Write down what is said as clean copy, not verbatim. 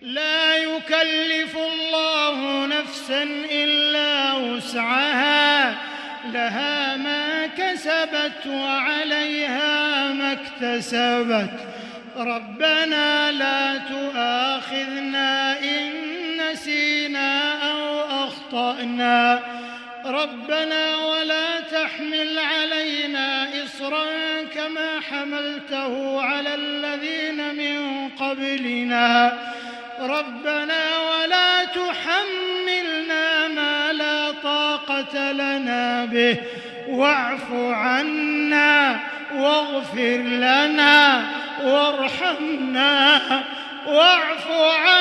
لا يكلف الله نفسا إلا وسعها، لها ما كسبت وعليها ما اكتسبت. ربنا لا تؤاخذنا إن نسينا أو أخطأنا، ربنا ولا تحمل علينا إصرا كما حملته على الذين من قبلنا، ربنا ولا تحملنا ما لا طاقة لنا به، واعف عنا واغفر لنا وارحمنا واعف عنا